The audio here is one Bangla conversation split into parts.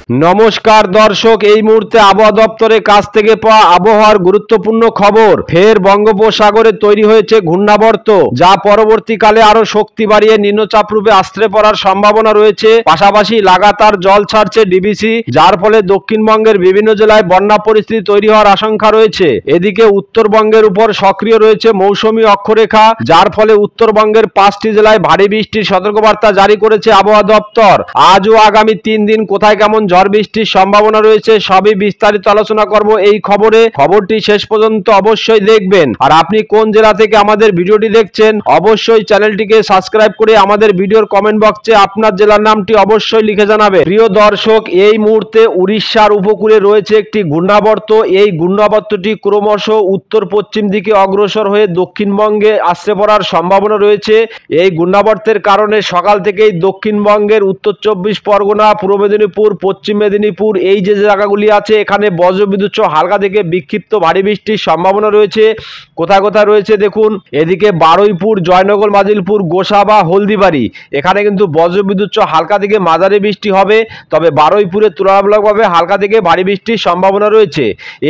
নমস্কার দর্শক, এই মুহূর্তে আবহাওয়া দপ্তরের কাছ থেকে পাওয়া আবহাওয়ার গুরুত্বপূর্ণ খবর। ফের বঙ্গোপসাগরে তৈরি হয়েছে ঘূর্ণাবর্ত, যা পরবর্তীকালে আরো শক্তি বাড়িয়ে নিম্নচাপ রূপে আশ্রে পড়ার সম্ভাবনা রয়েছে। পাশাপাশি লাগাতার জল ছাড়ছে ডিবিসি, যার ফলে দক্ষিণবঙ্গের বিভিন্ন জেলায় বন্যা পরিস্থিতি তৈরি হওয়ার আশঙ্কা রয়েছে। এদিকে উত্তরবঙ্গের উপর সক্রিয় রয়েছে মৌসুমী অক্ষরেখা, যার ফলে উত্তরবঙ্গের 5টি জেলায় ভারী বৃষ্টির সতর্কবার্তা জারি করেছে আবহাওয়া দপ্তর। আজ ও আগামী 3 দিন কোথায় কেমন ঝড় বৃষ্টির সম্ভাবনা রয়েছে সবই বিস্তারিত আলোচনা করব এই খবরে। খবরটি শেষ পর্যন্ত অবশ্যই দেখবেন। আর আপনি কোন জেলা থেকে আমাদের ভিডিওটি দেখছেন অবশ্যই চ্যানেলটিকে সাবস্ক্রাইব করে আমাদের ভিডিওর কমেন্ট বক্সে আপনার জেলার নামটি অবশ্যই লিখে জানাবে। প্রিয় দর্শক, এই মুহূর্তে উড়িষ্যার উপকূলে রয়েছে একটি ঘূর্ণাবর্ত। এই ঘূর্ণাবর্তটি ক্রমশ উত্তর পশ্চিম দিকে অগ্রসর হয়ে দক্ষিণবঙ্গে আশ্রে পড়ার সম্ভাবনা রয়েছে। এই ঘূর্ণাবর্তের কারণে সকাল থেকেই দক্ষিণবঙ্গের উত্তর 24 পরগনা, পূর্ব মেদিনীপুর, পশ্চিম মেদিনীপুর এই যে জায়গাগুলি আছে এখানে বজ্রবিদ্যুৎ সহ হালকা থেকে বিক্ষিপ্ত ভারী বৃষ্টির সম্ভাবনা রয়েছে। কোথায় কোথায় রয়েছে দেখুন, এদিকে বারুইপুর, জয়নগর, মাজিলপুর, গোসাবা, হলদিবাড়ি এখানে কিন্তু বজ্রবিদ্যুৎ সহ হালকা থেকে মাঝারি বৃষ্টি হবে। তবে বারুইপুরে তুলনামূলকভাবে হালকা থেকে ভারী বৃষ্টির সম্ভাবনা রয়েছে।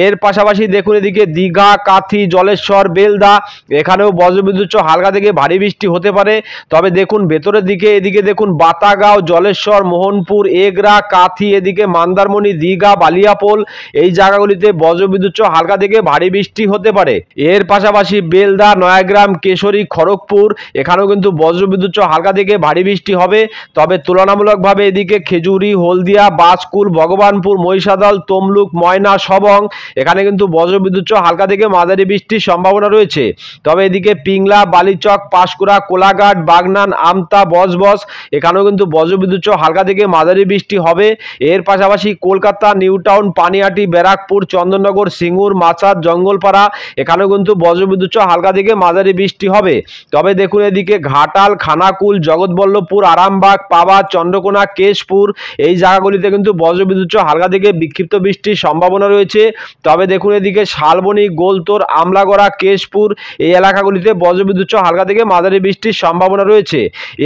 এর পাশাপাশি দেখুন এদিকে দীঘা, কাথি, জলেশ্বর, বেলদা এখানেও বজ্রবিদ্যুৎ সহ হালকা থেকে ভারী বৃষ্টি হতে পারে। তবে দেখুন ভেতরের দিকে এদিকে দেখুন বাতাগাঁও, জলেশ্বর, মোহনপুর, এগরা, কাথি, এদিকে মন্দারমণি, দীঘা, বালিয়াপোল এই জায়গাগুলিতে বজ্রবিদ্যুৎ সহ হালকা থেকে ভারী বৃষ্টি হতে পারে। এর পাশাপাশি বেলদা, নয়াগ্রাম, কেশরী, খড়গপুর এখানেও কিন্তু বজ্রবিদ্যুৎ সহ হালকা থেকে ভারী বৃষ্টি হবে। তবে তুলনামূলকভাবে এদিকে খেজুরি, হলদিয়া, বাজকুল, ভগবানপুর, মহিষাদল, তমলুক, ময়না, সবং এখানে কিন্তু বজ্রবিদ্যুৎ সহ হালকা থেকে মাঝারি বৃষ্টির সম্ভাবনা রয়েছে। তবে এদিকে পিংলা, বালিচক, পাঁশকুড়া, কোলাঘাট, বাগনান, আমতা, বজবজ এখানেও কিন্তু বজ্রবিদ্যুৎ সহ হালকা থেকে মাঝারি বৃষ্টি হবে। এর পাশাপাশি কলকাতা, নিউ টাউন, পানিহাটি, ব্যারাকপুর, চন্দননগর, সিঙ্গুর, মাচার, জঙ্গলপাড়া এখানেও কিন্তু বজ্রবিদ্যুৎ সহ হালকা থেকে মাঝারি বৃষ্টি হবে। তবে দেখুন এদিকে ঘাটাল, খানাকুল, জগৎবল্লভপুর, আরামবাগ, পাবা, চন্দ্রকোনা, কেশপুর এই জায়গাগুলিতে কিন্তু বজ্রবিদ্যুৎ সহ হালকা থেকে বিক্ষিপ্ত বৃষ্টির সম্ভাবনা রয়েছে। তবে দেখুন এদিকে শালবনী, গোলতোর, আমলাগড়া, কেশপুর এই এলাকাগুলিতে বজ্রবিদ্যুৎ সহ হালকা থেকে মাঝারি বৃষ্টির সম্ভাবনা রয়েছে।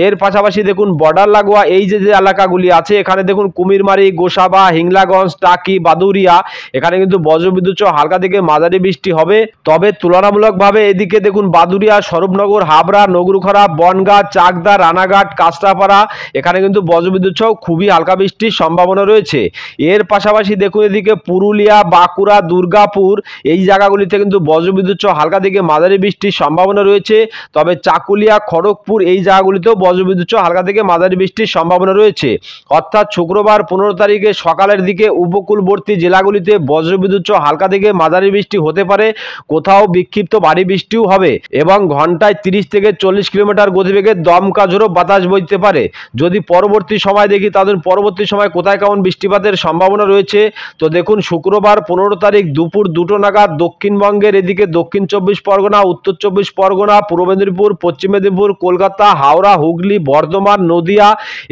এর পাশাপাশি দেখুন বর্ডার লাগোয়া এই যে এলাকাগুলি আছে এখানে দেখুন কুমিরমারি, গোসাবা, হিংলাগঞ্জ, টাকি, বাদুরিয়া এখানে কিন্তু বজ্রবিদ্যুৎ সহ হালকা থেকে মাঝারি বৃষ্টি হবে। তবে তুলনামূলকভাবে এদিকে দেখুন বাদুরিয়া, স্বরূপনগর, হাবড়া, নগরুখরা, বনগাঁ, চাকদা, রানাঘাট, কাঁচরাপাড়া এখানে কিন্তু বজ্রবিদ্যুৎ সহ খুবই হালকা বৃষ্টির সম্ভাবনা রয়েছে। এর পাশাপাশি দেখুন এদিকে পুরুলিয়া, বাঁকুড়া, দুর্গাপুর এই জায়গাগুলিতে কিন্তু বজ্রবিদ্যুৎ সহ হালকা থেকে মাঝারি বৃষ্টির সম্ভাবনা রয়েছে। তবে চাকুলিয়া, খড়গপুর এই জায়গাগুলিতেও বজ্রবিদ্যুৎ সহ হালকা থেকে মাঝারি বৃষ্টির সম্ভাবনা রয়েছে। অর্থাৎ শুক্রবার 15 তারিখে সকালের দিকে উপকূলবর্তী জেলাগুলিতে বজ্রবিদ্যুৎ সহ হালকা থেকে মাঝারি বৃষ্টি হতে পারে, কোথাও বিক্ষিপ্ত ভারী বৃষ্টিও হবে এবং ঘন্টায় 30 থেকে 40 কিলোমিটার গতিবেগে দমকা ঝোড়ো বাতাস বইতে পারে। যদি পরবর্তী সময় দেখি তাদের পরবর্তী সময় কোথায় কেমন বৃষ্টিপাতের সম্ভাবনা রয়েছে, তো দেখুন শুক্রবার 15 তারিখ দুপুর 2টো নাগাদ দক্ষিণবঙ্গের এদিকে দক্ষিণ 24 পরগনা, উত্তর 24 পরগনা, পূর্ব মেদিনীপুর, পশ্চিম মেদিনীপুর, কলকাতা, হাওড়া, হুগলি, বর্ধমান, নদিয়া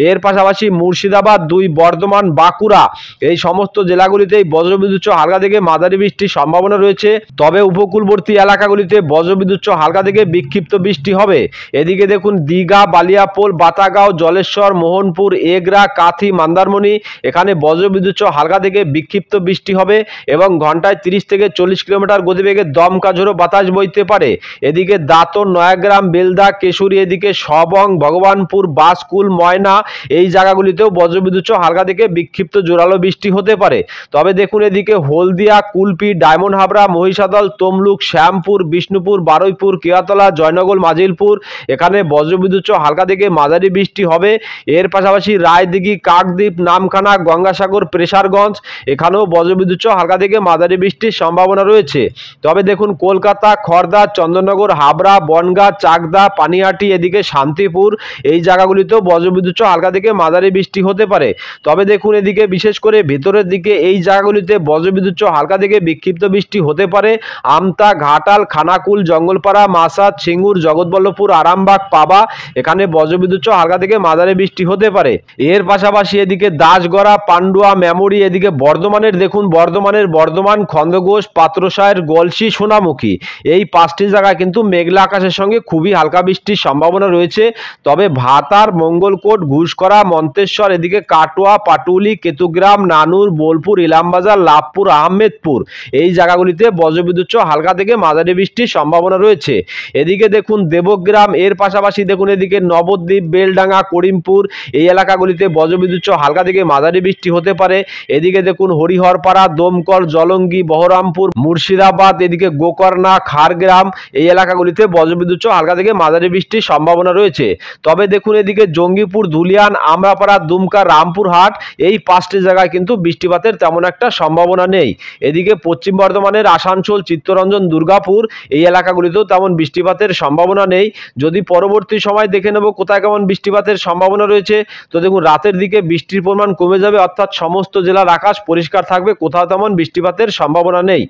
এর পাশাপাশি মুর্শিদাবাদ, 2 বর্ধমান, বাঁকুড়া এই সমস্ত জেলাগুলিতেই বজ্রবিদ্যুৎ সহ হালকা থেকে মাঝারি বৃষ্টির সম্ভাবনা রয়েছে। তবে উপকূলবর্তী এলাকাগুলিতে বজ্রবিদ্যুৎ সহ হালকা থেকে বিক্ষিপ্ত বৃষ্টি হবে। এদিকে দেখুন দীঘা, বালিয়াপোল, বাতাগাঁও, জলেশ্বর, মোহনপুর, এগরা, কাথি, মন্দারমণি এখানে বজ্রবিদ্যুৎ সহ হালকা থেকে বিক্ষিপ্ত বৃষ্টি হবে এবং ঘন্টায় 30 থেকে 40 কিলোমিটার গতিবেগে দমকা ঝোড়ো বাতাস বইতে পারে। এদিকে দাঁতন, নয়াগ্রাম, বেলদা, কেশরী এদিকে সবং, ভগবানপুর, বাসকুল, ময়না এই জায়গাগুলিতেও বজ্রবিদ্যুৎ সহ হালকা থেকে বিক্ষিপ্ত জোরালো বৃষ্টি হতে পারে। তবে দেখুন এদিকে হলদিয়া, কুলপি, ডায়মন্ড হাবড়া, মহিষাদল, তমলুক, শ্যামপুর, বিষ্ণুপুর, বারুইপুর, কেয়াতলা, জয়নগর, মাজিলপুর এখানে বজ্রবিদ্যুৎ সহ হালকা থেকে মাঝারি বৃষ্টি হবে। এর পাশাপাশি রায়দিঘি, কাকদ্বীপ, নামখানা, গঙ্গাসাগর, প্রেসারগঞ্জ এখানেও বজ্রবিদ্যুৎ সহ হালকা থেকে মাঝারি বৃষ্টির সম্ভাবনা রয়েছে। তবে দেখুন কলকাতা, খড়দা, চন্দননগর, হাবড়া, বনগাঁ, চাকদা, পানিহাটি এদিকে শান্তিপুর এই জায়গাগুলিতেও বজ্রবিদ্যুৎ সহ হালকা থেকে মাঝারি বৃষ্টি হতে পারে। তবে দেখুন এদিকে বিশেষ করে ভেতরের দিকে এই জায়গাগুলিতে বজ্রবিদ্যুৎ সহ হালকা থেকে বিক্ষিপ্ত বৃষ্টি হতে পারে। আমতা, ঘাটাল, খানাকুল, জঙ্গলপাড়া, মাসাদ, সিঙ্গুর, জগৎবল্লভপুর, আরামবাগ, পাবা এখানে বজ্রবিদ্যুৎ সহ হালকা থেকে মাঝারি বৃষ্টি হতে পারে। এর পাশাপাশি এদিকে দাসগড়া, পান্ডুয়া, মেমরি এদিকে বর্ধমানের দেখুন বর্ধমান, খন্দঘোষ, পাত্রসায়ের, গলসি, সোনামুখী এই 5টি জায়গায় কিন্তু মেঘলা আকাশের সঙ্গে খুবই হালকা বৃষ্টির সম্ভাবনা রয়েছে। তবে ভাতার, মঙ্গলকোট, ঘুষকরা, মন্তেশ্বর এদিকে কাটোয়া, পাটুলি শিমুলি, কেতুগ্রাম, নানুর, বোলপুর, ইলামবাজার, লাভপুর, আহমেদপুর এই জায়গাগুলিতে বজ্রবিদ্যুৎ সহ হালকা থেকে মাঝারি বৃষ্টির সম্ভাবনা রয়েছে। এদিকে দেখুন দেবগ্রাম, এর পাশাপাশি দেখুন এদিকে নবদ্বীপ, বেলডাঙ্গা, করিমপুর এই এলাকাগুলিতে বজ্রবিদ্যুৎ সহ হালকা থেকে মাঝারি বৃষ্টি হতে পারে। এদিকে দেখুন হরিহরপাড়া, দমকল, জলঙ্গি, বহরমপুর, মুর্শিদাবাদ, এদিকে গোকর্ণা, খাড়গ্রাম এই এলাকাগুলিতে বজ্রবিদ্যুৎ সহ হালকা থেকে মাঝারি বৃষ্টির সম্ভাবনা রয়েছে। তবে দেখুন এদিকে জঙ্গিপুর, ধুলিয়ান, আমরাপাড়া, দুমকা, রামপুরহাট এই 5টি জায়গায় কিন্তু বৃষ্টিপাতের তেমন একটা সম্ভাবনা নেই। এদিকে পশ্চিম বর্ধমানের আসানসোল, চিত্তরঞ্জন, দুর্গাপুর এই এলাকাগুলিতেও তেমন বৃষ্টিপাতের সম্ভাবনা নেই। যদি পরবর্তী সময় দেখে নেব কোথায় কেমন বৃষ্টিপাতের সম্ভাবনা রয়েছে, তো দেখুন রাতের দিকে বৃষ্টির পরিমাণ কমে যাবে, অর্থাৎ সমস্ত জেলার আকাশ পরিষ্কার থাকবে, কোথাও তেমন বৃষ্টিপাতের সম্ভাবনা নেই।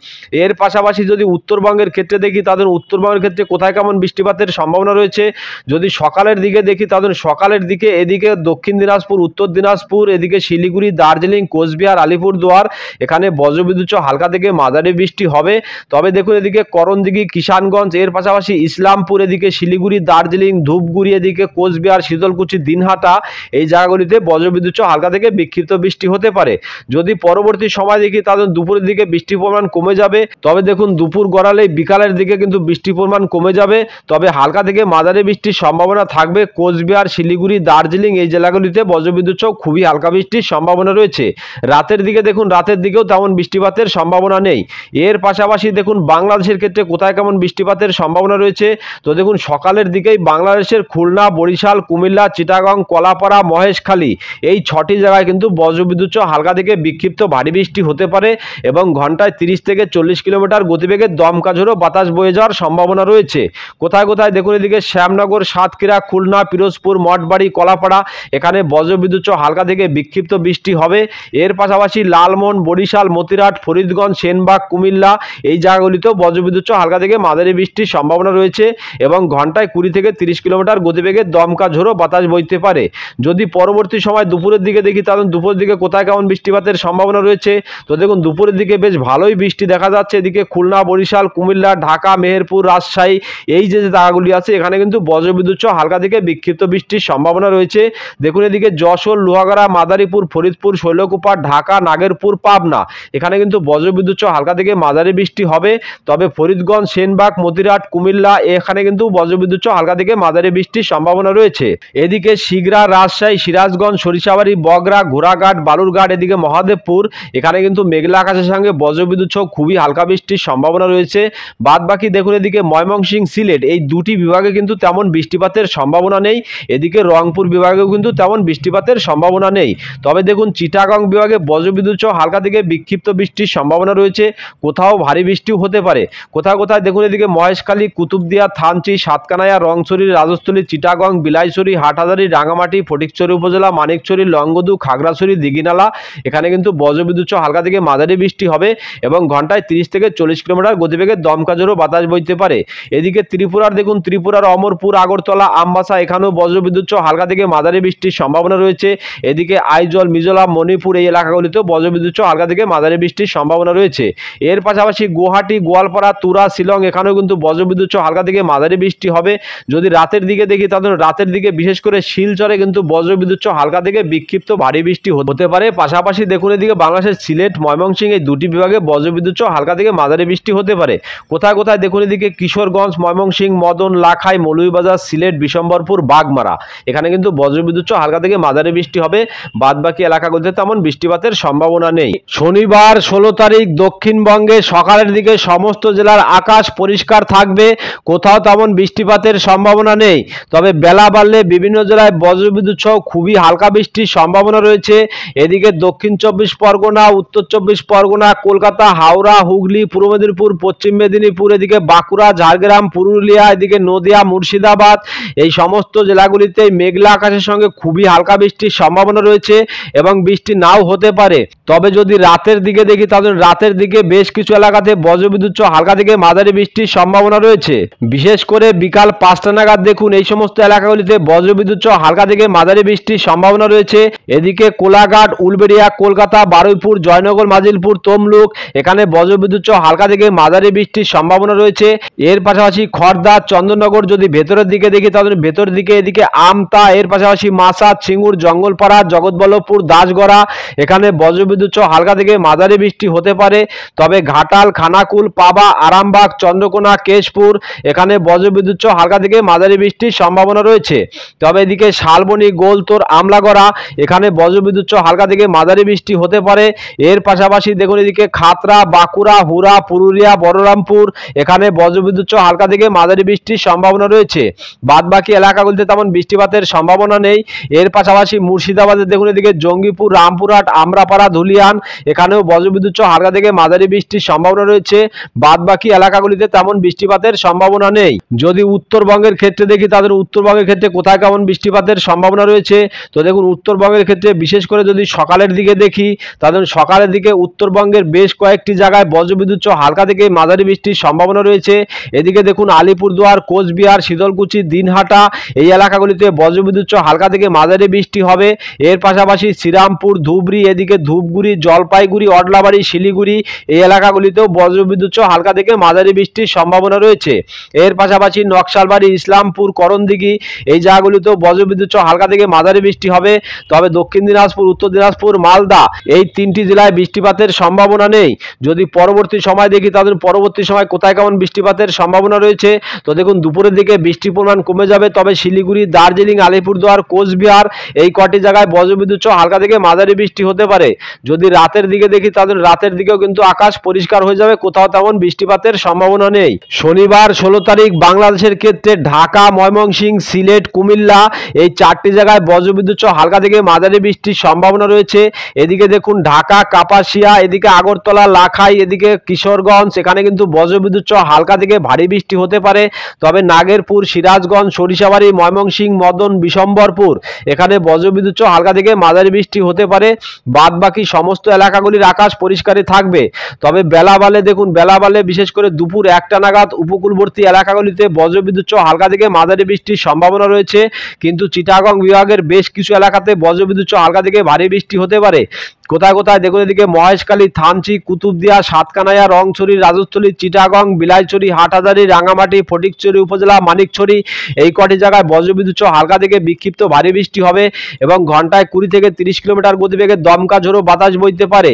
এর পাশাপাশি যদি উত্তরবঙ্গের ক্ষেত্রে দেখি, তাদের উত্তরবঙ্গের ক্ষেত্রে কোথায় কেমন বৃষ্টিপাতের সম্ভাবনা রয়েছে, যদি সকালের দিকে দেখি তাদের সকালের দিকে এদিকে দক্ষিণ দিনাজপুর, উত্তর দিনাজপুর, এদিকে শিলিগুড়ি, দার্জিলিং, কোচবিহার, আলিপুরদুয়ার এখানে বজ্রবিদ্যুৎ সহ হালকা থেকে মাঝারি বৃষ্টি হবে। তবে দেখুন এদিকে করণদিঘি, কিষানগঞ্জ, এর পাশাপাশি ইসলামপুর, এদিকে শিলিগুড়ি, দার্জিলিং, ধূপগুড়ি, এদিকে কোচবিহার, শীতলকুচি, দিনহাটা এই জায়গাগুলিতে বজ্রবিদ্যুৎ সহ হালকা থেকে বিক্ষিপ্ত বৃষ্টি হতে পারে। যদি পরবর্তী সময় দেখি তাদের দুপুরের দিকে বৃষ্টির পরিমাণ কমে যাবে। তবে দেখুন দুপুর গড়ালেই বিকালের দিকে কিন্তু বৃষ্টির পরিমাণ কমে যাবে, তবে হালকা থেকে মাঝারি বৃষ্টির সম্ভাবনা থাকবে। কোচবিহার, শিলিগুড়ি, দার্জিলিং এই জেলাগুলিতে বজ্রবিদ্যুৎ সহ খুবই হালকা বৃষ্টির সম্ভাবনা রয়েছে। রাতের দিকে দেখুন রাতের দিকেও তেমন বৃষ্টিপাতের সম্ভাবনা নেই। এর পাশাপাশি দেখুন বাংলাদেশের ক্ষেত্রে কোথায় কেমন বৃষ্টিপাতের সম্ভাবনা রয়েছে, তো দেখুন সকালের দিকেই বাংলাদেশের খুলনা, বরিশাল, কুমিল্লা, চিটাগং, কলাপাড়া, মহেশখালী এই 6টি জায়গায় কিন্তু বজ্রবিদ্যুৎ সহ হালকা থেকে বিক্ষিপ্ত ভারী বৃষ্টি হতে পারে এবং ঘন্টায় 30 থেকে 40 কিলোমিটার গতিবেগে দমকা ঝোড়ো বাতাস বয়ে যাওয়ার সম্ভাবনা রয়েছে। কোথায় কোথায় দেখুন এদিকে শ্যামনগর, সাতক্ষীরা, খুলনা, পিরোজপুর, মঠবাড়ি, কলাপাড়া এখানে বজ্রবিদ্যুৎ সহ হালকা থেকে বিক্ষিপ্ত বৃষ্টি হবে। এর পাশাপাশি লালমোহন, বরিশাল, মতিরাট, ফরিদগঞ্জ, সেনবাগ, কুমিল্লা এই জায়গাগুলিতেও বজ্রবিদ্যুৎ সহ হালকা থেকে মাঝারি বৃষ্টির সম্ভাবনা রয়েছে এবং ঘন্টায় 20 থেকে 30 কিলোমিটার গতিবেগে দমকা ঝোড়ো বাতাস বইতে পারে। যদি পরবর্তী সময় দুপুরের দিকে দেখি তাহলে দুপুরের দিকে কোথায় কেমন বৃষ্টিপাতের সম্ভাবনা রয়েছে, তো দেখুন দুপুরের দিকে বেশ ভালোই বৃষ্টি দেখা যাচ্ছে। এদিকে খুলনা, বরিশাল, কুমিল্লা, ঢাকা, মেহেরপুর, রাজশাহী এই যে জায়গাগুলি আছে এখানে কিন্তু বজ্রবিদ্যুৎ সহ হালকা থেকে বিক্ষিপ্ত বৃষ্টির সম্ভাবনা রয়েছে। দেখুন এদিকে যশোর, লোহাগাড়া, মাদারীপুর, ফরিদপুর, শৈলকুপা, ঢাকা, নাগেরপুর, পাবনা এখানে কিন্তু বজ্রবিদ্যুৎ সহ হালকা থেকে মাঝারি বৃষ্টি হবে। তবে ফরিদগঞ্জ, সেনবাগ, মতিরাট, কুমিল্লা এখানে কিন্তু বজ্রবিদ্যুৎ সহ হালকা থেকে মাঝারি বৃষ্টির সম্ভাবনা রয়েছে। এদিকে শিগরা, রাজশাহী, সিরাজগঞ্জ, সরিষাবাড়ি, বগরা, ঘোড়াঘাট, বালুরঘাট, এদিকে মহাদেবপুর এখানে কিন্তু মেঘলা আকাশের সঙ্গে বজ্রবিদ্যুৎ সহ খুবই হালকা বৃষ্টির সম্ভাবনা রয়েছে। বাদ বাকি দেখুন এদিকে ময়মনসিংহ, সিলেট এই 2টি বিভাগে কিন্তু তেমন বৃষ্টিপাতের সম্ভাবনা নেই। এদিকে রংপুর বিভাগেও কিন্তু তেমন বৃষ্টিপাতের সম্ভাবনা নেই। তবে দেখুন চিটাগং বিভাগে বজ্রবিদ্যুৎ সহ হালকা থেকে বিক্ষিপ্ত বৃষ্টির সম্ভাবনা রয়েছে, কোথাও ভারী বৃষ্টিও হতে পারে। কোথাও কোথায় দেখুন এদিকে মহেশখালী, কুতুবদিয়া, থানচি, সাতকানাইয়া, রংছড়ি, রাজস্থলী, চিটাগং, বিলাইছড়ি, হাটহাজারী, রাঙামাটি, ফটিকছড়ি উপজেলা, মানিকছড়ি, লংগদু, খাগড়াছড়ি, দিঘিনালা এখানে কিন্তু বজ্রবিদ্যুৎ সহ হালকা থেকে মাঝারি বৃষ্টি হবে এবং ঘন্টায় 30 থেকে 40 কিলোমিটার গতিবেগে দমকা ঝোড়ো বাতাস বইতে পারে। এদিকে ত্রিপুরার দেখুন ত্রিপুরার অমরপুর, আগরতলা, আমবাসা এখানেও বজ্রবিদ্যুৎ সহ হালকা থেকে মাঝারি বৃষ্টির সম্ভাবনা রয়েছে। এদিকে আইজল, মিজোরাম, মণিপুর এই এলাকাগুলিতেও বজ্রবিদ্যুৎ সহ হালকা থেকে মাঝারি বৃষ্টির সম্ভাবনা রয়েছে। এর পাশাপাশি গুয়াহাটি, গোয়ালপাড়া, তুরা, শিলং এখানেও কিন্তু বজ্রবিদ্যুৎ সহ হালকা থেকে মাঝারি বৃষ্টি হবে। যদি রাতের দিকে দেখি তাহলে রাতের দিকে বিশেষ করে শিলচরে কিন্তু বজ্রবিদ্যুৎ সহ হালকা থেকে বিক্ষিপ্ত ভারী বৃষ্টি হতে পারে। পাশাপাশি দেখুন এদিকে বাংলাদেশের সিলেট, ময়মনসিংহ এই 2টি বিভাগে বজ্রবিদ্যুৎ সহ হালকা থেকে মাঝারি বৃষ্টি হতে পারে। কোথায় কোথায় দেখুন এদিকে কিশোরগঞ্জ, ময়মনসিংহ, মদন, লাখাই, মৌলভীবাজার, সিলেট, বিশম্বরপুর, বাগমারা এখানে কিন্তু বজ্রবিদ্যুৎ সহ হালকা থেকে মাঝারি বৃষ্টি হবে। বাদ বাকি এলাকাগুলিতে তেমন বৃষ্টিপাতের সম্ভাবনা নেই। শনিবার 16 তারিখ দক্ষিণবঙ্গে সকালের দিকে সমস্ত জেলার আকাশ পরিষ্কার থাকবে, কোথাও তেমন বৃষ্টিপাতের সম্ভাবনা নেই। তবে বেলা বাড়লে বিভিন্ন জেলায় বজ্রবিদ্যুৎ সহ খুবই হালকা বৃষ্টির সম্ভাবনা রয়েছে। এদিকে দক্ষিণ 24 পরগনা, উত্তর 24 পরগনা, কলকাতা, হাওড়া, হুগলি, পূর্ব মেদিনীপুর, পশ্চিম মেদিনীপুর, এদিকে বাঁকুড়া, ঝাড়গ্রাম, পুরুলিয়া, এদিকে নদিয়া, মুর্শিদাবাদ এই সমস্ত জেলাগুলিতে মেঘলা আকাশের সঙ্গে খুবই হালকা বৃষ্টির সম্ভাবনা রয়েছে এবং বৃষ্টি নাও হতে পারে। তবে যদি রাতের দিকে দেখি তাহলে রাতের দিকে বেশ কিছু এলাকাতে বজ্রবিদ্যুৎ সহ হালকা থেকে মাঝারি বৃষ্টির সম্ভাবনা রয়েছে। বিশেষ করে বিকাল 5টা নাগাদ দেখুন এই সমস্ত এলাকাগুলিতে বজ্রবিদ্যুৎ সহ হালকা থেকে মাঝারি বৃষ্টির সম্ভাবনা রয়েছে। এদিকে কোলাঘাট, উলবেড়িয়া, কলকাতা, বারুইপুর, জয়নগর, মাজিলপুর, তমলুক এখানে বজ্রবিদ্যুৎ সহ হালকা থেকে মাঝারি বৃষ্টির সম্ভাবনা রয়েছে। এর পাশাপাশি খড়দা, চন্দননগর যদি ভেতরের দিকে দেখি তাহলে ভেতর দিকে এদিকে আমতা, এর পাশাপাশি মাসাদ, সিঙ্গুর, জঙ্গলপাড়া, জগৎবল্লভপুর, দাসগড়া এখানে বজ্রবিদ্যুৎ সহ হালকা থেকে মাঝারি বৃষ্টি হতে পারে। তবে ঘাটাল, খানাকুল, পাবা, আরামবাগ, চন্দ্রকোনা, কেশপুর এখানে বজ্রবিদ্যুৎ সহ হালকা থেকে মাঝারি বৃষ্টির সম্ভাবনা রয়েছে। তবে এদিকে শালবনী, গোলতোর, আমলাগড়া এখানে বজ্রবিদ্যুৎ সহ হালকা থেকে মাঝারি বৃষ্টি হতে পারে। এর পাশাপাশি দেখুন এদিকে খাতড়া, বাঁকুড়া, হুরা, পুরুলিয়া, বলরামপুর এখানে বজ্রবিদ্যুৎ সহ হালকা থেকে মাঝারি বৃষ্টির সম্ভাবনা রয়েছে। বাদবাকি এলাকাগুলিতে তেমন বৃষ্টিপাতের সম্ভাবনা নেই। এর পাশাপাশি মুর্শিদাবাদে দেখুন এদিকে জঙ্গিপুর, রামপুরহাট, আমরাপাড়া, ধুলিয়ান এখানেও বজ্রবিদ্যুৎ সহ হালকা থেকে মাঝারি বৃষ্টির সম্ভাবনা রয়েছে। বাদবাকি এলাকাগুলিতে তেমন বৃষ্টিপাতের সম্ভাবনা নেই। যদি উত্তরবঙ্গের ক্ষেত্রে দেখি তাদের উত্তরবঙ্গের ক্ষেত্রে কোথায় কেমন বৃষ্টিপাতের সম্ভাবনা রয়েছে, তো দেখুন উত্তরবঙ্গের ক্ষেত্রে বিশেষ করে যদি সকালের দিকে দেখি তাদের সকালের দিকে উত্তরবঙ্গের বেশ কয়েকটি জায়গায় বজ্রবিদ্যুৎ সহ হালকা থেকে মাঝারি বৃষ্টির সম্ভাবনা রয়েছে। এদিকে দেখুন আলিপুরদুয়ার, কোচবিহার, শীতলকুচি, দিনহাটা এই এলাকাগুলিতে বজ্রবিদ্যুৎ সহ হালকা থেকে মাঝারি বৃষ্টি হবে। এর পাশাপাশি শ্রীরামপুর, ধুবড়ি, এদিকে ধূপগুড়ি, জলপাইগুড়ি, অডলাবাড়ি, শিলিগুড়ি এই এলাকাগুলিতেও বজ্রবিদ্যুৎ সহ হালকা থেকে মাঝারি বৃষ্টির সম্ভাবনা রয়েছে। এর পাশাপাশি নকশালবাড়ি, ইসলামপুর, করণদিঘি এই জায়গাগুলিতেও বজ্রবিদ্যুৎ সহ হালকা থেকে মাঝারি বৃষ্টি হবে। তবে দক্ষিণ দিনাজপুর, উত্তর দিনাজপুর, মালদা এই তিনটি জেলায় বৃষ্টিপাতের সম্ভাবনা নেই। যদি পরবর্তী সময় দেখি তাদের পরবর্তী সময় কোথায় কেমন বৃষ্টিপাতের সম্ভাবনা রয়েছে, তো দেখুন দুপুরের দিকে বৃষ্টির পরিমাণ কমে যাবে। তবে শিলিগুড়ি, দার্জিলিং, আলিপুরদুয়ার, কোচবিহার এই কটি জায়গায় বজ্রবিদ্যুৎ সহ হালকা থেকে মাঝারি বৃষ্টি হতে পারে। যদি রাতের দিকে দেখি তাদের রাতের দিকেও কিন্তু আকাশ পরিষ্কার হয়ে যাবে, কোথাও তেমন বৃষ্টিপাতের সম্ভাবনা নেই। শনিবার 16 তারিখ বাংলাদেশের ক্ষেত্রে ঢাকা, ময়মনসিংহ, সিলেট, কুমিল্লা এই চারটি জায়গায় বজ্রবিদ্যুৎ সহ হালকা থেকে মাঝারি বৃষ্টির সম্ভাবনা রয়েছে। এদিকে দেখুন ঢাকা, কাপাসিয়া, এদিকে আগরতলা, লাখাই, এদিকে কিশোরগঞ্জ এখানে কিন্তু বজ্রবিদ্যুৎ সহ হালকা থেকে ভারী বৃষ্টি হতে পারে। তবে নাগেরপুর, সিরাজগঞ্জ, সরিষাবাড়ি, ময়মনসিংহ, মদন, বিশম্বরপুর এখানে বজ্রবিদ্যুৎ সহ হালকা থেকে মাঝারি বৃষ্টি হতে পারে। বাদবাকি সমস্ত এলাকাগুলির আকাশ পরিষ্কারই থাকবে। তবে বেলাবালে দেখুন বেলাবালে বিশেষ করে দুপুর 1টা নাগাদ উপকূলবর্তী এলাকাগুলিতে বজ্রবিদ্যুৎ সহ হালকা থেকে মাঝারি বৃষ্টির সম্ভাবনা রয়েছে। কিন্তু চিটাগং বিভাগের বেশ কিছু এলাকাতে বজ্রবিদ্যুৎ সহ হালকা থেকে ভারী বৃষ্টি হতে পারে। কোথায় কোথায় দেখুন এদিকে মহেশখালী, থানচি, কুতুবদিয়া, সাতকানাইয়া, রংছড়ি, রাজস্থলী, চিটাগং, বিলাইছড়ি, হাটহাজারী, রাঙামাটি, ফটিকছড়ি উপজেলা, মানিকছড়ি এই কটি জায়গায় বজ্রবিদ্যুৎ সহ হালকা থেকে বিক্ষিপ্ত ভারী বৃষ্টি হবে এবং ঘন্টায় 20 থেকে 30 কিলোমিটার গতিবেগে দমকা ঝোড়ো বাতাস বইতে পারে।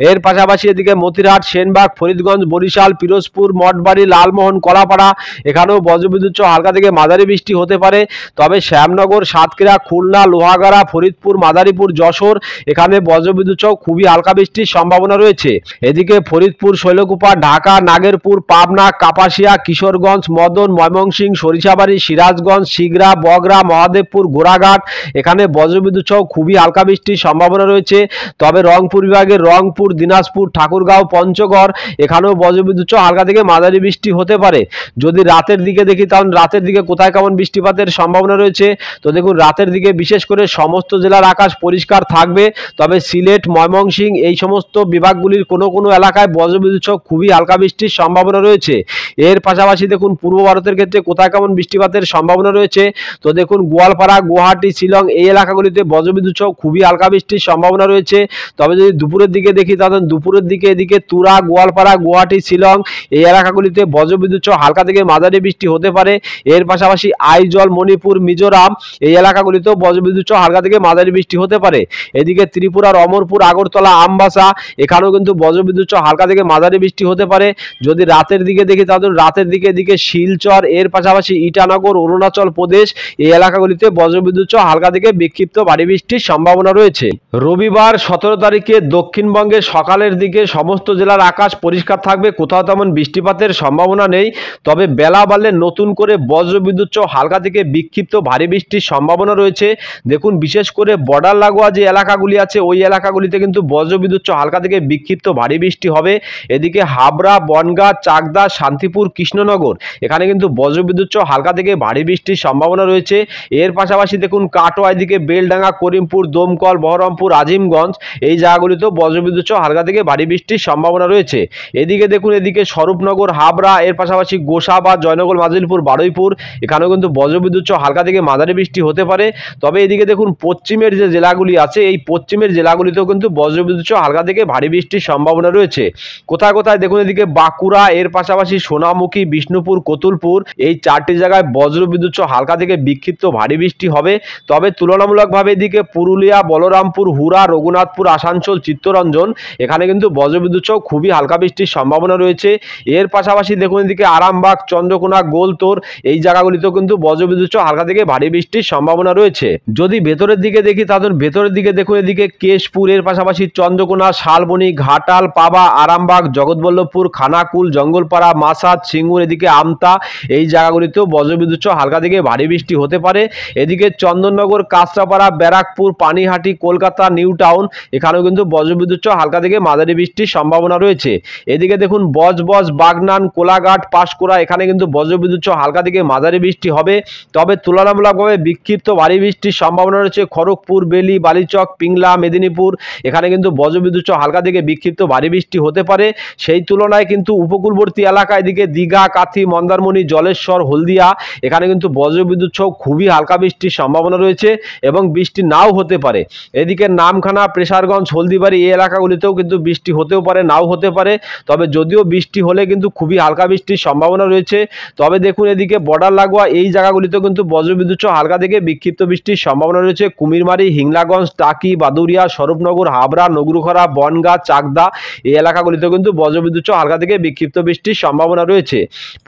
এর পাশাপাশি এদিকে মতিরহাট, সেনবাগ, ফরিদগঞ্জ, বরিশাল, পিরোজপুর, মঠবাড়ি, লালমোহন, কলাপাড়া এখানেও বজ্রবিদ্যুৎ সহ হালকা থেকে মাঝারি বৃষ্টি হতে পারে। তবে শ্যামনগর, সাতক্ষীরা, খুলনা, লোহাগাড়া, ফরিদপুর, মাদারীপুর, যশোর এখানে বজ্রবিদ্যুৎ সহ খুবই হালকা বৃষ্টির সম্ভাবনা রয়েছে। এদিকে ফরিদপুর, শৈলকুপা, ঢাকা, নাগেরপুর, পাবনা, কাপাসিয়া, কিশোরগঞ্জ, মদন, ময়মনসিংহ, সরিষাবাড়ি, সিরাজগঞ্জ, শিগরা, বগরা, মহাদেবপুর, গোড়াঘাট এখানে বজ্রবিদ্যুৎ সহ খুবই হালকা বৃষ্টির সম্ভাবনা রয়েছে। তবে রংপুর বিভাগের রংপুর, দিনাজপুর, ঠাকুরগাঁও, পঞ্চগড় এখানেও বজ্রবিদ্যুৎ সহ হালকা থেকে মাঝারি বৃষ্টি হতে পারে। যদি রাতের দিকে দেখি তাহলে রাতের দিকে কোথায় কেমন বৃষ্টিপাতের সম্ভাবনা রয়েছে, তো দেখুন রাতের দিকে বিশেষ করে সমস্ত জেলার আকাশ পরিষ্কার থাকবে। তবে সিলেট, ময়মনসিংহ এই সমস্ত বিভাগগুলির কোনো কোনো এলাকায় বজ্রবিদ্যুৎ সহ খুবই হালকা বৃষ্টির সম্ভাবনা রয়েছে। এর পাশাপাশি দেখুন পূর্ব ভারতের ক্ষেত্রে কোথায় কেমন বৃষ্টিপাতের সম্ভাবনা রয়েছে, তো দেখুন গোয়ালপাড়া, গুয়াহাটি, শিলং এই এলাকাগুলিতে বজ্রবিদ্যুৎ সহ খুবই হালকা বৃষ্টির সম্ভাবনা রয়েছে। তবে যদি দুপুরের দিকে দেখি তাহলে দুপুরের দিকে এদিকে তুরা, গোয়ালপাড়া, গুয়াহাটি, শিলং এই এলাকাগুলিতে বজ্রবিদ্যুৎ সহ হালকা থেকে মাঝারি বৃষ্টি হতে পারে। এর পাশাপাশি আইজল, মণিপুর, মিজোরাম এই এলাকাগুলিতেও বজ্রবিদ্যুৎ সহ হালকা থেকে মাঝারি বৃষ্টি হতে পারে। এদিকে ত্রিপুরার অমরপুর, আগরতলা, আমবাসা এখানেও কিন্তু বজ্রবিদ্যুৎ সহ হালকা থেকে মাঝারি বৃষ্টি হতে পারে। যদি রাতের দিকে দেখি তাহলে রাতের দিকে এদিকে শিলচর, এর পাশাপাশি ইটানগর, অরুণাচল প্রদেশ এই এলাকাগুলিতে বজ্রবিদ্যুৎ সহ হালকা থেকে বিক্ষিপ্ত ভারী বৃষ্টির সম্ভাবনা রয়েছে। রবিবার 17 তারিখে দক্ষিণবঙ্গের সকালের দিকে সমস্ত জেলার আকাশ পরিষ্কার থাকবে, কোথাও তেমন বৃষ্টিপাতের সম্ভাবনা নেই। তবে বেলা বাড়লে নতুন করে বজ্রবিদ্যুৎ সহ হালকা থেকে বিক্ষিপ্ত ভারী বৃষ্টির সম্ভাবনা রয়েছে। দেখুন বিশেষ করে বর্ডার লাগোয়া যে এলাকাগুলি আছে ওই এলাকাগুলিতে কিন্তু বজ্রবিদ্যুৎ সহ হালকা থেকে বিক্ষিপ্ত ভারী বৃষ্টি হবে। এদিকে হাবড়া, বনগাঁ, চাকদা, শান্তিপুর, কৃষ্ণনগর এখানে কিন্তু বজ্রবিদ্যুৎ সহ হালকা থেকে ভারী বৃষ্টির সম্ভাবনা রয়েছে। এর পাশাপাশি দেখুন কাটোয়া, এদিকে বেলডাঙ্গা, করিমপুর, দমকল, বহরমপুর, আজিমগঞ্জ এই জায়গাগুলিতেও বজ্রবিদ্যুৎ সহ হালকা থেকে ভারী বৃষ্টির সম্ভাবনা রয়েছে। এদিকে দেখুন এদিকে স্বরূপনগর, হাবড়া এর পাশাপাশি গোসাবা, জয়নগর, মাজিলপুর, বারুইপুর এখানেও কিন্তু বজ্রবিদ্যুৎ সহ হালকা থেকে মাঝারি বৃষ্টি হতে পারে। তবে এদিকে দেখুন পশ্চিমের যে জেলাগুলি আছে এই পশ্চিমের জেলাগুলিতেও কিন্তু কিন্তু বজ্রবিদ্যুৎ সহ হালকা থেকে ভারী বৃষ্টির সম্ভাবনা রয়েছে। কোথায় কোথায় দেখুন এদিকে বাঁকুড়া, এর পাশাপাশি সোনামুখী, বিষ্ণুপুর, কতুলপুর এই 4টি জায়গায় বজ্রবিদ্যুৎ সহ হালকা থেকে বিক্ষিপ্ত ভারী বৃষ্টি হবে। তবে তুলনামূলকভাবে এদিকে পুরুলিয়া, বলরামপুর, হুরা, রঘুনাথপুর, আসানসোল, চিত্তরঞ্জন এখানে কিন্তু বজ্রবিদ্যুৎ সহ খুবই হালকা বৃষ্টির সম্ভাবনা রয়েছে। এর পাশাপাশি দেখুন এদিকে আরামবাগ, চন্দ্রকোনা, গোলতোর এই জায়গাগুলিতেও কিন্তু বজ্রবিদ্যুৎ সহ হালকা থেকে ভারী বৃষ্টির সম্ভাবনা রয়েছে। যদি ভেতরের দিকে দেখি তাহলে ভেতরের দিকে দেখুন এদিকে কেশপুর, এর পাশাপাশি চন্দ্রকোনা, শালবনী, ঘাটাল, পাবা, আরামবাগ, জগৎবল্লভপুর, খানাকুল, জঙ্গলপাড়া, মাসাদ, সিঙ্গুর, এদিকে আমতা এই জায়গাগুলিতেও বজ্রবিদ্যুৎ সহ হালকা থেকে ভারী বৃষ্টি হতে পারে। এদিকে চন্দননগর, কাঁচরাপাড়া, ব্যারাকপুর, পানিহাটি, কলকাতা, নিউ টাউন এখানেও কিন্তু বজ্রবিদ্যুৎ সহ হালকা থেকে মাঝারি বৃষ্টির সম্ভাবনা রয়েছে। এদিকে দেখুন বজবজ, বাগনান, কোলাঘাট, পাঁশকুড়া এখানে কিন্তু বজ্রবিদ্যুৎ সহ হালকা থেকে মাঝারি বৃষ্টি হবে। তবে তুলনামূলকভাবে বিক্ষিপ্ত ভারী বৃষ্টির সম্ভাবনা রয়েছে খড়গপুর, বেলি, বালিচক, পিংলা, মেদিনীপুর এখানে কিন্তু বজ্রবিদ্যুৎ সহ হালকা থেকে বিক্ষিপ্ত ভারী বৃষ্টি হতে পারে। সেই তুলনায় কিন্তু উপকূলবর্তী এলাকায় এদিকে দীঘা, কাথি, মন্দারমণি, জলেশ্বর, হলদিয়া এখানে কিন্তু বজ্রবিদ্যুৎ সহ খুবই হালকা বৃষ্টির সম্ভাবনা রয়েছে এবং বৃষ্টি নাও হতে পারে। এদিকে নামখানা, প্রেসারগঞ্জ, হলদিবাড়ি এই এলাকাগুলিতেও কিন্তু বৃষ্টি হতেও পারে, নাও হতে পারে। তবে যদিও বৃষ্টি হলে কিন্তু খুবই হালকা বৃষ্টির সম্ভাবনা রয়েছে। তবে দেখুন এদিকে বর্ডার লাগোয়া এই জায়গাগুলিতেও কিন্তু বজ্রবিদ্যুৎ সহ হালকা থেকে বিক্ষিপ্ত বৃষ্টির সম্ভাবনা রয়েছে। কুমিরমারি, হিংলাগঞ্জ, টাকি, বাদুরিয়া, স্বরূপনগর, হাবড়া, নগরুখরা, বনগাঁ, চাকদা এই এলাকাগুলিতেও কিন্তু বজ্রবিদ্যুৎ সহ হালকা থেকে বিক্ষিপ্ত বৃষ্টির সম্ভাবনা রয়েছে।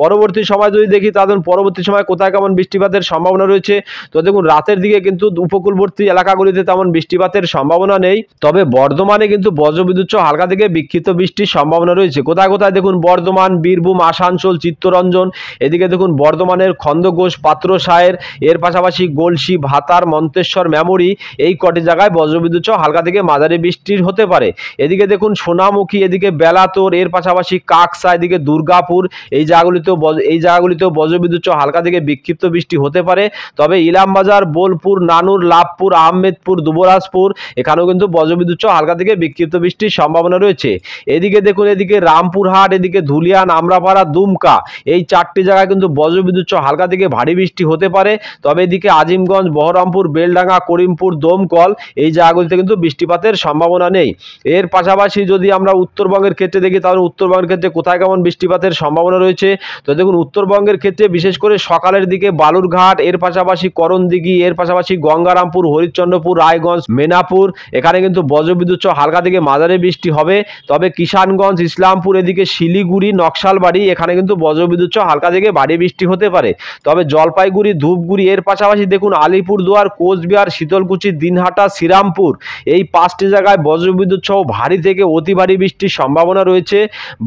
পরবর্তী সময় যদি দেখি তাহলে পরবর্তী সময় কোথায় কেমন বৃষ্টিপাতের সম্ভাবনা রয়েছে, তো দেখুন রাতের দিকে কিন্তু উপকূলবর্তী এলাকাগুলিতে তেমন বৃষ্টিপাতের সম্ভাবনা নেই। তবে বর্ধমানে কিন্তু বজ্রবিদ্যুৎ সহ হালকা থেকে বিক্ষিপ্ত বৃষ্টির সম্ভাবনা রয়েছে। কোথায় কোথায় দেখুন বর্ধমান, বীরভূম, আসানসোল, চিত্তরঞ্জন এদিকে দেখুন বর্ধমানের খন্দঘোষ, পাত্রসায়ের এর পাশাপাশি গলসি, ভাতার, মন্তেশ্বর, মেমরি এই কটি জায়গায় বজ্রবিদ্যুৎ সহ হালকা থেকে মাঝারি বৃষ্টির হতে পারে। এদিকে দেখুন সোনামুখী, এদিকে বেলাতোর এর পাশাপাশি কাকসা, এদিকে দুর্গাপুর এই জায়গাগুলিতেও বজ্রবিদ্যুৎ সহ হালকা থেকে বিক্ষিপ্ত বৃষ্টি হতে পারে। তবে ইলামবাজার, বোলপুর, নানুর, লাভপুর, আহমেদপুর, দুবরাজপুর এখানেও কিন্তু বজ্রবিদ্যুৎ সহ হালকা থেকে বিক্ষিপ্ত বৃষ্টির সম্ভাবনা রয়েছে। এদিকে দেখুন এদিকে রামপুরহাট, এদিকে ধুলিয়ান, আমরাপাড়া, দুমকা এই 4টি জায়গায় কিন্তু বজ্রবিদ্যুৎ সহ হালকা থেকে ভারী বৃষ্টি হতে পারে। তবে এদিকে আজিমগঞ্জ, বহরমপুর, বেলডাঙ্গা, করিমপুর, দমকল এই জায়গাগুলিতে কিন্তু বৃষ্টিপাতের সম্ভাবনা নেই। এর পাশাপাশি যদি আমরা উত্তরবঙ্গের ক্ষেত্রে দেখি তাহলে উত্তরবঙ্গের ক্ষেত্রে কোথায় কেমন বৃষ্টিপাতের সম্ভাবনা রয়েছে, তো দেখুন উত্তরবঙ্গের ক্ষেত্রে বিশেষ করে সকালের দিকে বালুরঘাট, এর পাশাপাশি করণদিঘি, এর পাশাপাশি গঙ্গারামপুর, হরিশ্চন্দ্রপুর, রায়গঞ্জ, মেনাপুর এখানে কিন্তু বজ্রবিদ্যুৎ সহ হালকা থেকে মাঝারি বৃষ্টি হবে। তবে কিষানগঞ্জ, ইসলামপুর, এদিকে শিলিগুড়ি, নকশালবাড়ি এখানে কিন্তু বজ্রবিদ্যুৎ সহ হালকা থেকে ভারী বৃষ্টি হতে পারে। তবে জলপাইগুড়ি, ধূপগুড়ি এর পাশাপাশি দেখুন আলিপুরদুয়ার, কোচবিহার, শীতলকুচি, দিনহাটা, শ্রীরামপুর এই 5টি জায়গায় বজ্রবিদ্যুৎ সহ ভারী থেকে অতি ভারী বৃষ্টির সম্ভাবনা রয়েছে।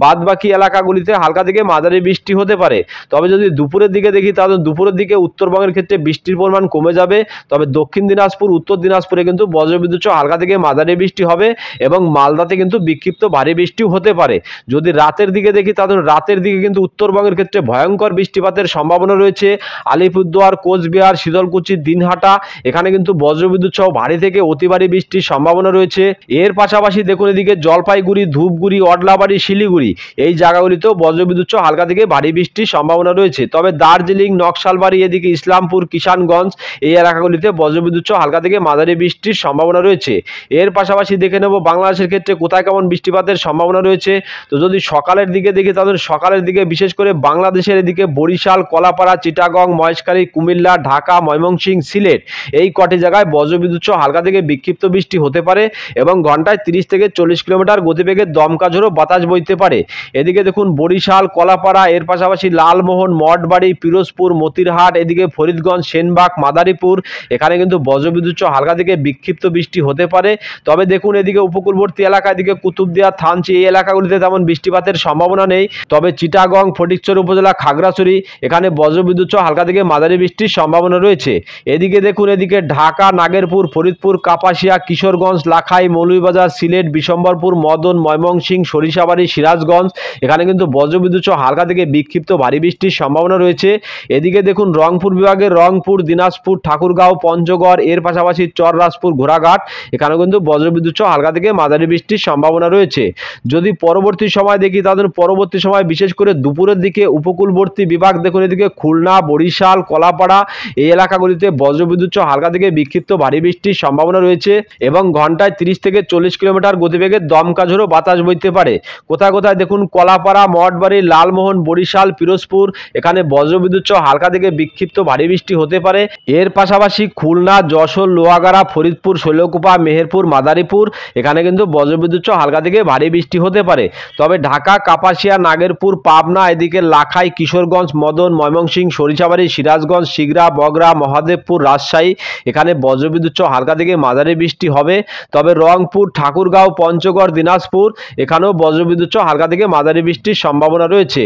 বাদবাকি এলাকাগুলিতে হালকা থেকে মাঝারি বৃষ্টি হতে পারে। তবে যদি দুপুরের দিকে দেখি তাহলে দুপুরের দিকে উত্তরবঙ্গের ক্ষেত্রে বৃষ্টির পরিমাণ কমে যাবে। তবে দক্ষিণ দিনাজপুর, উত্তর দিনাজপুরে কিন্তু বজ্রবিদ্যুৎ সহ হালকা থেকে মাঝারি বৃষ্টি হবে এবং মালদাতে কিন্তু বিক্ষিপ্ত ভারী বৃষ্টিও হতে পারে। যদি রাতের দিকে দেখি তাহলে রাতের দিকে কিন্তু উত্তরবঙ্গের ক্ষেত্রে ভয়ঙ্কর বৃষ্টিপাতের সম্ভাবনা রয়েছে। আলিপুরদুয়ার, কোচবিহার, শীতলকুচি, দিনহাটা এখানে কিন্তু বজ্রবিদ্যুৎ সহ ভারী থেকে অতি ভারী বৃষ্টির সম্ভাবনা রয়েছে। এর পাশাপাশি দেখুন এদিকে জলপাইগুড়ি, ধূপগুড়ি, অডলাবাড়ি, শিলিগুড়ি এই জায়গাগুলিতেও বজ্রবিদ্যুৎ সহ হালকা থেকে ভারী বৃষ্টির সম্ভাবনা রয়েছে। তবে দার্জিলিং, নকশালবাড়ি, এদিকে ইসলামপুর, কিষানগঞ্জ এই এলাকাগুলিতে বজ্রবিদ্যুৎ সহ হালকা থেকে মাঝারি বৃষ্টির সম্ভাবনা রয়েছে। এর পাশাপাশি দেখে নেব বাংলাদেশের ক্ষেত্রে কোথায় কেমন বৃষ্টিপাতের সম্ভাবনা রয়েছে। তো যদি সকালের দিকে দেখি তাহলে সকালের দিকে বিশেষ করে বাংলাদেশের এদিকে বরিশাল, কলাপাড়া, চিটাগং, মহেশখালী, কুমিল্লা, ঢাকা, ময়মনসিংহ, সিলেট এই কটি জায়গায় বজ্রবিদ্যুৎ সহ হালকা থেকে বিক্ষিপ্ত বৃষ্টি হতে পারে এবং ঘন্টায় 30 থেকে 40 কিলোমিটার গতিবেগে দমকা ঝোড়ো বাতাস বইতে পারে। এদিকে দেখুন বরিশাল, কলাপাড়া এর পাশাপাশি লালমোহন, মঠবাড়ি, পিরোজপুর, মতিরহাট, এদিকে ফরিদগঞ্জ, সেনবাগ, মাদারীপুর এখানে কিন্তু বজ্রবিদ্যুৎ সহ হালকা থেকে বিক্ষিপ্ত বৃষ্টি হতে পারে। তবে দেখুন এদিকে উপকূলবর্তী এলাকা, এদিকে কুতুবদিয়া, থানচি এই এলাকাগুলিতে তেমন বৃষ্টিপাতের সম্ভাবনা নেই। তবে চিটাগং, ফটিকছড়ি উপজেলা, খাগড়াছড়ি এখানে বজ্রবিদ্যুৎ সহ হালকা থেকে মাঝারি বৃষ্টির সম্ভাবনা রয়েছে। এদিকে দেখুন এদিকে ঢাকা, নাগেরপুর, ফরিদপুর, কাপাসিয়া, কিশোরগঞ্জ, লাখাই, মৌলভীবাজার, সিলেট, বিশম্বরপুর, মদন, ময়মনসিংহ, সরিষাবাড়ি, সিরাজগঞ্জ এখানে কিন্তু বজ্রবিদ্যুৎ সহ হালকা থেকে বিক্ষিপ্ত ভারী বৃষ্টির সম্ভাবনা রয়েছে। এদিকে দেখুন রংপুর বিভাগের রংপুর, দিনাজপুর, ঠাকুরগাঁও, পঞ্চগড় এর পাশাপাশি চররাজপুর, ঘোড়াঘাট এখানেও কিন্তু বজ্রবিদ্যুৎ সহ হালকা থেকে মাঝারি বৃষ্টির সম্ভাবনা রয়েছে। যদি পরবর্তী সময় দেখি তাদের পরবর্তী সময় বিশেষ করে দুপুরের দিকে উপকূলবর্তী বিভাগ দেখুন এদিকে খুলনা, বরিশাল, কলাপাড়া এই এলাকাগুলিতে বজ্রবিদ্যুৎ সহ হালকা থেকে বিক্ষিপ্ত ভারী বৃষ্টির সম্ভাবনা রয়েছে এবং ঘন্টায় ঘন্টায় 30 থেকে 40 কিলোমিটার গতিবেগে দমকা ঝোড়ো বাতাস বইতে পারে। কোথায় কোথায় দেখুন কলাপাড়া, মঠবাড়ি, লালমোহন, বরিশাল, পিরোজপুর এখানে বজ্রবিদ্যুৎ সহ হালকা থেকে বিক্ষিপ্ত ভারী বৃষ্টি হতে পারে। এর পাশাপাশি খুলনা, যশোর, লোহাগাড়া, ফরিদপুর, শৈলকুপা, মেহেরপুর, মাদারীপুর এখানে কিন্তু বজ্রবিদ্যুৎ সহ হালকা থেকে ভারী বৃষ্টি হতে পারে। তবে ঢাকা, কাপাসিয়া, নাগেরপুর, পাবনা এদিকে লাখাই, কিশোরগঞ্জ, মদন, ময়মনসিংহ, সরিষাবাড়ি, সিরাজগঞ্জ, শিগরা, বগরা, মহাদেবপুর, রাজশাহী এখানে বজ্রবিদ্যুৎ সহ হালকা থেকে মাঝারি বৃষ্টি হবে। তবে রংপুর, ঠাকুরগাঁও, পঞ্চগড়, দিনাজপুর এখানেও বজ্রবিদ্যুৎ সহ হালকা থেকে মাঝারি বৃষ্টির সম্ভাবনা রয়েছে।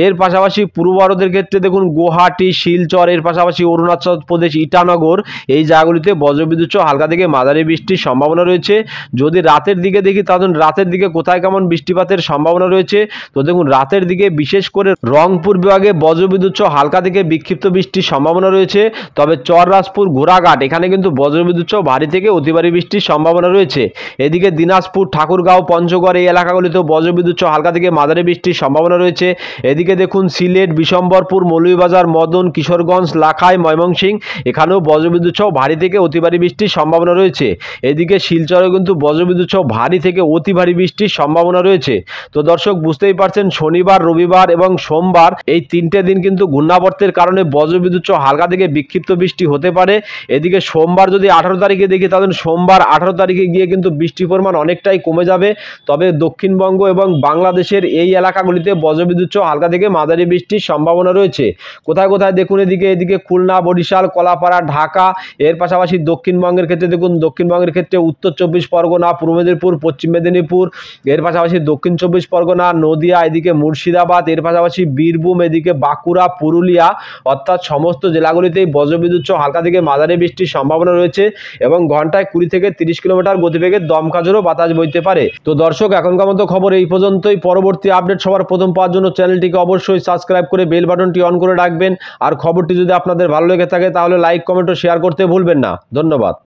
এর পাশাপাশি পূর্ব ভারতের ক্ষেত্রে দেখুন গুয়াহাটি, শিলচর এর পাশাপাশি অরুণাচল প্রদেশ, ইটানগর এই জায়গাগুলিতে বজ্রবিদ্যুৎ সহ হালকা থেকে মাঝারি বৃষ্টির সম্ভাবনা রয়েছে। যদি রাতের দিকে দেখি তাহলে রাতের দিকে কোথায় কেমন বৃষ্টিপাতের সম্ভাবনা রয়েছে, তো দেখুন রাতের দিকে বিশেষ করে রংপুর বিভাগে বজ্রবিদ্যুৎ সহ হালকা থেকে বিক্ষিপ্ত বৃষ্টির সম্ভাবনা রয়েছে। তবে চররাজপুর, ঘোড়াঘাট এখানে কিন্তু বজ্রবিদ্যুৎ সহ ভারী থেকে অতি ভারী বৃষ্টির সম্ভাবনা রয়েছে। এদিকে দিনাজপুর, ঠাকুরগাঁও, পঞ্চগড় এই এলাকাগুলিতেও বজ্রবিদ্যুৎ সহ হালকা থেকে মাঝারি বৃষ্টির সম্ভাবনা রয়েছে। এদিকে দেখুন সিলেট, বিশম্বরপুর, মৌলভীবাজার, মদন, কিশোরগঞ্জ, লাখাই, ময়মনসিংহ এখানেও বজ্রবিদ্যুৎ সহ ভারী থেকে অতি ভারী বৃষ্টির সম্ভাবনা রয়েছে। এদিকে শিলচরে কিন্তু বজ্রবিদ্যুৎ সহ ভারী থেকে অতি ভারী বৃষ্টির সম্ভাবনা রয়েছে। তো দর্শক বুঝতেই পারছেন শনিবার, রবিবার এবং সোমবার এই 3টে দিন কিন্তু ঘূর্ণাবর্তের কারণে বজ্রবিদ্যুৎ সহ হালকা থেকে বিক্ষিপ্ত বৃষ্টি হতে পারে। এদিকে সোমবার যদি 18 তারিখে দেখি তাহলে সোমবার 18 তারিখে গিয়ে কিন্তু বৃষ্টির পরিমাণ অনেকটাই কমে যাবে। তবে দক্ষিণবঙ্গ এবং বাংলাদেশের এই এলাকাগুলিতে বজ্রবিদ্যুৎ সহ হালকা থেকে মাঝারি বৃষ্টির সম্ভাবনা রয়েছে। কোথায় কোথায় দেখুন এদিকে খুলনা, বরিশাল, কলাপাড়া, ঢাকা এর পাশাপাশি দক্ষিণবঙ্গের ক্ষেত্রে দেখুন দক্ষিণবঙ্গের ক্ষেত্রে উত্তর 24 পরগনা, পূর্ব মেদিনীপুর, পশ্চিম মেদিনীপুর এর পাশাপাশি দক্ষিণ 24 পরগনা, নদিয়া এদিকে মুর্শিদাবাদ এর পাশাপাশি বীরভূম এদিকে বাঁকুড়া, পুরুলিয়া অর্থাৎ সমস্ত জেলাগুলিতেই বজ্রবিদ্যুৎ সহ হালকা থেকে মাঝারি বৃষ্টির সম্ভাবনা রয়েছে এবং ঘন্টায় 20 থেকে 30 কিলোমিটার গতিবেগে দমকা ঝোড়ো বাতাস বইতে পারে। তো দর্শক এখনকার মতো খবর এই পর্যন্তই। পরবর্তী আপডেট সবার প্রথম পাওয়ার জন্য চ্যানেলটিকে অবশ্যই সাবস্ক্রাইব করে বেল বাটনটি অন করে রাখবেন। আর খবরটি যদি আপনাদের ভালো লেগে থাকে তাহলে লাইক, কমেন্ট ও শেয়ার করতে ভুলবেন না। ধন্যবাদ।